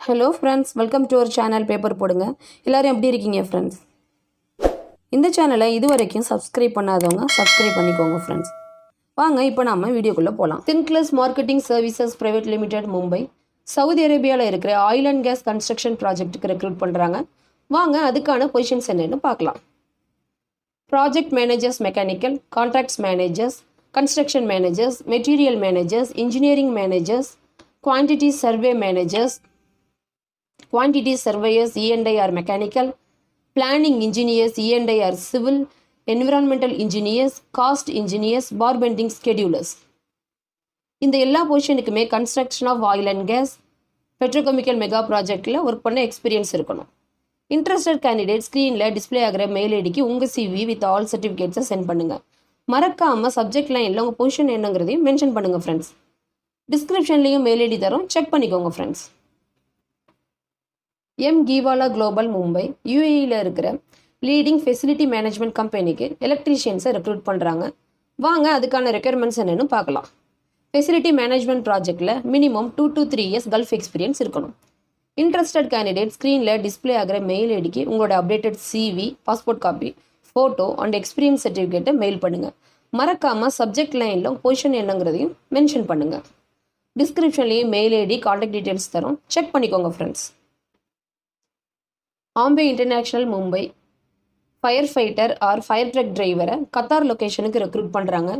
Hello friends, welcome to our channel Paper Podunga. எல்லாரும் எப்படி இருக்கீங்க friends? இந்த சேனலை இதுவரைக்கும் சப்ஸ்கிரைப் பண்ணாதவங்க சப்ஸ்கிரைப் பண்ணிக்கோங்க friends. வாங்க இப்போ நாம வீடியோக்குள்ள போலாம். Sinclus Marketing Services Private Limited Mumbai Saudi அரேபியால இருக்கிற ஆயில் அண்ட் கேஸ் கன்ஸ்ட்ரக்ஷன் ப்ராஜெக்ட்டுக்கு ரெக்ரூட் பண்றாங்க. வாங்க அதுக்கான பொசிஷன்ஸ் என்னன்னு பார்க்கலாம். Project Managers Mechanical, Contracts Managers, Construction Managers, Material Managers, Engineering Managers, Quantity Survey Managers, Quantity Surveyors E&I are Mechanical, Planning Engineers E&I are Civil, Environmental Engineers, Cost Engineers, Bar Bending Schedulers. இந்த எல்லா பொசிஷனுக்குமே construction of oil and gas petrochemical mega ப்ராஜெக்டில் work பண்ண experience இருக்கணும். Interested candidate ஸ்க்ரீனில் display ஆகிற mail ஐடிக்கு உங்கள் சிவி வித் ஆல் சர்டிஃபிகேட்ஸை சென்ட் பண்ணுங்கள். மறக்காமல் சப்ஜெக்ட் லைனில் உங்கள் பொசிஷன் என்னங்கிறதையும் மென்ஷன் பண்ணுங்கள் ஃப்ரெண்ட்ஸ். டிஸ்கிரிப்ஷன்லேயும் மெயில் ஐடி தரோம், செக் பண்ணிக்கோங்க ஃப்ரெண்ட்ஸ். Gheewala Global மும்பை யூஏஇயில் இருக்கிற லீடிங் ஃபெசிலிட்டி மேனேஜ்மெண்ட் கம்பெனிக்கு எலக்ட்ரிஷியன்ஸை ரெக்ரூட் பண்ணுறாங்க. வாங்க அதுக்கான ரெக்யர்மெண்ட்ஸ் என்னென்னு பார்க்கலாம். ஃபெசிலிட்டி மேனேஜ்மெண்ட் ப்ராஜெக்டில் minimum 2 to 3 years Gulf experience இருக்கணும். இன்ட்ரெஸ்டட் கேண்டிடேட் ஸ்க்ரீனில் டிஸ்பிளே ஆகிற மெயில் ஐடிக்கு உங்களோட updated CV, passport copy, photo and experience சர்டிஃபிகேட்டை மெயில் பண்ணுங்கள். மறக்காமல் சப்ஜெக்ட் லைனில் பொசிஷன் என்னங்கிறதையும் மென்ஷன் பண்ணுங்கள். டிஸ்கிரிப்ஷன்லேயும் மெயில் ஐடி, கான்டாக்ட் டீட்டெயில்ஸ் தரோம், செக் பண்ணிக்கோங்க friends. Ambe international Mumbai fire fighter or fire truck டிரைவரை கத்தார் லொக்கேஷனுக்கு ரெக்ரூட் பண்ணுறாங்க.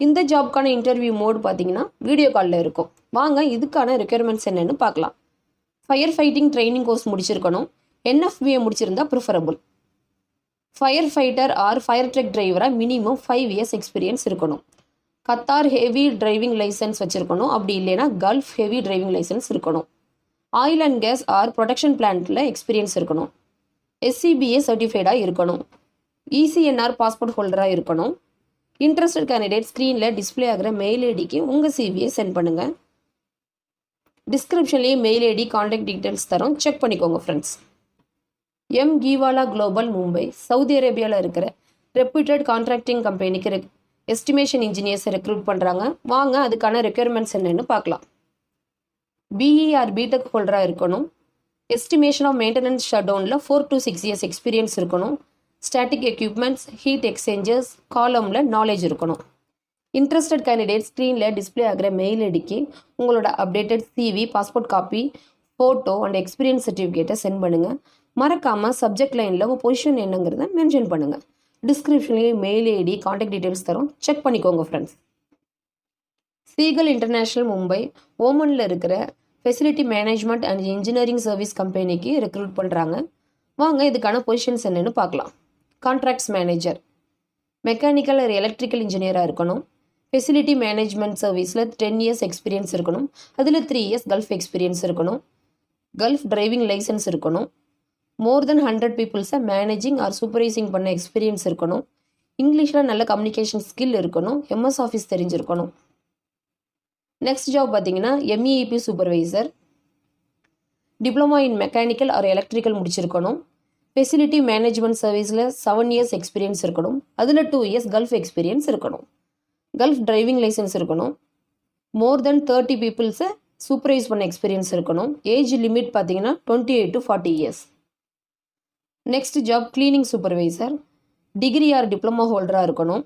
இந்த ஜாப்க்கான இன்டர்வியூ மோட் பார்த்தீங்கன்னா வீடியோ காலில் இருக்கும். வாங்க இதுக்கான ரெக்யர்மெண்ட்ஸ் என்னென்னு பார்க்கலாம். ஃபயர் ஃபைட்டிங் ட்ரைனிங் கோர்ஸ் முடிச்சிருக்கணும். என்எஃபிஏ முடிச்சிருந்தா preferable. Fire fighter or fire truck டிரைவராக மினிமம் 5 years எக்ஸ்பீரியன்ஸ் இருக்கணும். கத்தார் ஹெவி டிரைவிங் லைசன்ஸ் வச்சுருக்கணும். அப்படி இல்லைன்னா கல்ஃப் ஹெவி டிரைவிங் லைசன்ஸ் இருக்கணும். Oil and gas or production பிளான்ட்டில் எக்ஸ்பீரியன்ஸ் இருக்கணும். SCBA சர்டிஃபைடாக இருக்கணும். ECNR பாஸ்போர்ட் ஹோல்டராக இருக்கணும். இன்ட்ரெஸ்டட் கேண்டிடேட் ஸ்க்ரீனில் டிஸ்பிளே ஆகிற மெயில் ஐடிக்கு உங்கள் சிவியை சென்ட் பண்ணுங்கள். டிஸ்கிரிப்ஷன்லேயே மெயில் ஐடி, கான்டாக்ட் டீட்டெயில்ஸ் தரோம், செக் பண்ணிக்கோங்க friends. Gheewala global Mumbai Saudi அரேபியாவில் இருக்கிற ரெப்யூட்டட் கான்ட்ராக்டிங் கம்பெனிக்கு எஸ்டிமேஷன் இன்ஜினியர்ஸை ரெக்ரூட் பண்ணுறாங்க. வாங்க அதுக்கான ரெக்யர்மெண்ட்ஸ் என்னென்னு பார்க்கலாம். BE ஆர் பிடெக் ஹோல்டராக இருக்கணும். எஸ்டிமேஷன் ஆஃப் மெயின்டெனன்ஸ் ஷட்டவுனில் 4 to 6 years எக்ஸ்பீரியன்ஸ் இருக்கணும். ஸ்டாட்டிக் எக்யூப்மெண்ட்ஸ், ஹீட் எக்ஸ்சேஞ்சர்ஸ், காலமில் நாலேஜ் இருக்கணும். இன்ட்ரெஸ்டட் கேண்டிடேட் ஸ்க்ரீனில் டிஸ்பிளே ஆகிற மெயில் ஐடிக்கு உங்களோட updated CV, passport copy, photo and experience சர்டிஃபிகேட்டை சென்ட் பண்ணுங்கள். மறக்காமல் சப்ஜெக்ட் லைனில் உங்கள் பொசிஷன் என்னங்கிறத மென்ஷன் பண்ணுங்கள். டிஸ்கிரிப்ஷன்லேயே மெயில் ஐடி, கான்டாக்ட் டீட்டெயில்ஸ் தரோம், செக் பண்ணிக்கோங்க ஃப்ரெண்ட்ஸ். Seagull இன்டர்நேஷ்னல் மும்பை ஓமனில் இருக்கிற facility management and engineering service கம்பெனிக்கு ரெக்ரூட் பண்ணுறாங்க. வாங்க இதுக்கான பொசிஷன்ஸ் என்னென்னு பார்க்கலாம். Contracts manager mechanical R electrical இன்ஜினியராக இருக்கணும். ஃபெசிலிட்டி மேனேஜ்மெண்ட் சர்வீஸில் 10 years எக்ஸ்பீரியன்ஸ் இருக்கணும். அதில் 3 years கல்ஃப் எக்ஸ்பீரியன்ஸ் இருக்கணும். கல்ஃப் டிரைவிங் லைசன்ஸ் இருக்கணும். மோர் தென் 100 பீப்புள்ஸை மேனேஜிங் ஆர் சூப்பர்வைசிங் பண்ண எக்ஸ்பீரியன்ஸ் இருக்கணும். இங்கிலீஷில் நல்ல கம்யூனிகேஷன் ஸ்கில் இருக்கணும். MS ஆஃபீஸ் தெரிஞ்சிருக்கணும். நெக்ஸ்ட் ஜாப் பார்த்தீங்கன்னா MEP supervisor, diploma in mechanical R electrical முடிச்சிருக்கணும். ஃபெசிலிட்டி மேனேஜ்மெண்ட் சர்வீஸில் 7 years எக்ஸ்பீரியன்ஸ் இருக்கணும். அதில் 2 years கல்ஃப் எக்ஸ்பீரியன்ஸ் இருக்கணும். கல்ஃப் டிரைவிங் லைசன்ஸ் இருக்கணும். மோர் தென் 30 பீப்புள்ஸை சூப்பர்வைஸ் பண்ண எக்ஸ்பீரியன்ஸ் இருக்கணும். ஏஜ் லிமிட் பார்த்தீங்கன்னா 28 to 40 years. Next job cleaning supervisor, degree or diploma ஹோல்டராக இருக்கணும்.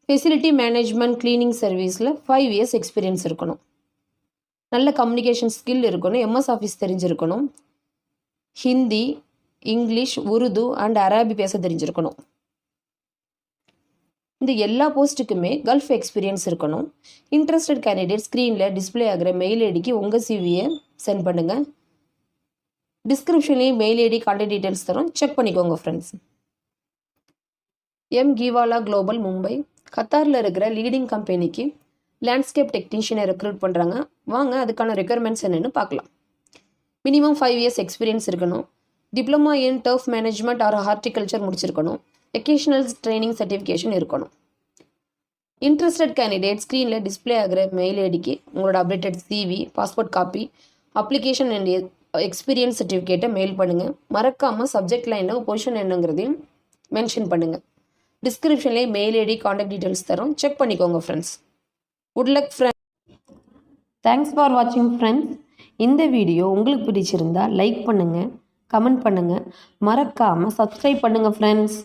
ஃபெசிலிட்டி மேனேஜ்மெண்ட் கிளீனிங் சர்வீஸில் 5 years எக்ஸ்பீரியன்ஸ் இருக்கணும். நல்ல கம்யூனிகேஷன் ஸ்கில் இருக்கணும். MS ஆஃபீஸ் தெரிஞ்சிருக்கணும். ஹிந்தி, இங்கிலீஷ், உருது அண்ட் அரபி பேச தெரிஞ்சிருக்கணும். இந்த எல்லா போஸ்ட்டுக்குமே கல்ஃப் எக்ஸ்பீரியன்ஸ் இருக்கணும். இன்ட்ரெஸ்டட் கேண்டிடேட் ஸ்க்ரீனில் டிஸ்பிளே ஆகிற மெயில் ஐடிக்கு உங்கள் சிவியை சென்ட் பண்ணுங்கள். டிஸ்கிரிப்ஷன்லேயும் மெயில் ஐடி, கான்டாக்ட் டீட்டெயில்ஸ் தரோம், செக் பண்ணிக்கோங்க ஃப்ரெண்ட்ஸ். Gheewala குளோபல் மும்பை கத்தாரில் இருக்கிற லீடிங் கம்பெனிக்கு லேண்ட்ஸ்கேப் டெக்னீஷியனை ரெக்ரூட் பண்ணுறாங்க. வாங்க அதுக்கான ரெக்யர்மெண்ட்ஸ் என்னென்னு பார்க்கலாம். மினிமம் 5 years எக்ஸ்பீரியன்ஸ் இருக்கணும். Diploma in turf management or horticulture முடிச்சிருக்கணும். எக்கேஷனல் ட்ரைனிங் சர்டிஃபிகேஷன் இருக்கணும். இன்ட்ரெஸ்டட் கேண்டிடேட் ஸ்க்ரீனில் டிஸ்பிளே ஆகிற மெயில் ஐடிக்கு உங்களோட updated CV, passport copy, application and experience சர்டிஃபிகேட்டை மெயில் பண்ணுங்கள். மறக்காமல் சப்ஜெக்ட் லைனில் பொசிஷன் என்னங்கிறதையும் மென்ஷன் பண்ணுங்கள். டிஸ்கிரிப்ஷன்லேயே மெயில் ஐடி, கான்டாக்ட் டீட்டெயில்ஸ் தரோம், செக் பண்ணிக்கோங்க friends. Good luck friends. Thanks for வாட்சிங் ஃப்ரெண்ட்ஸ். இந்த வீடியோ உங்களுக்கு பிடிச்சிருந்தா லைக் பண்ணுங்கள், கமெண்ட் பண்ணுங்கள், மறக்காமல் சப்ஸ்கிரைப் பண்ணுங்கள் ஃப்ரெண்ட்ஸ்.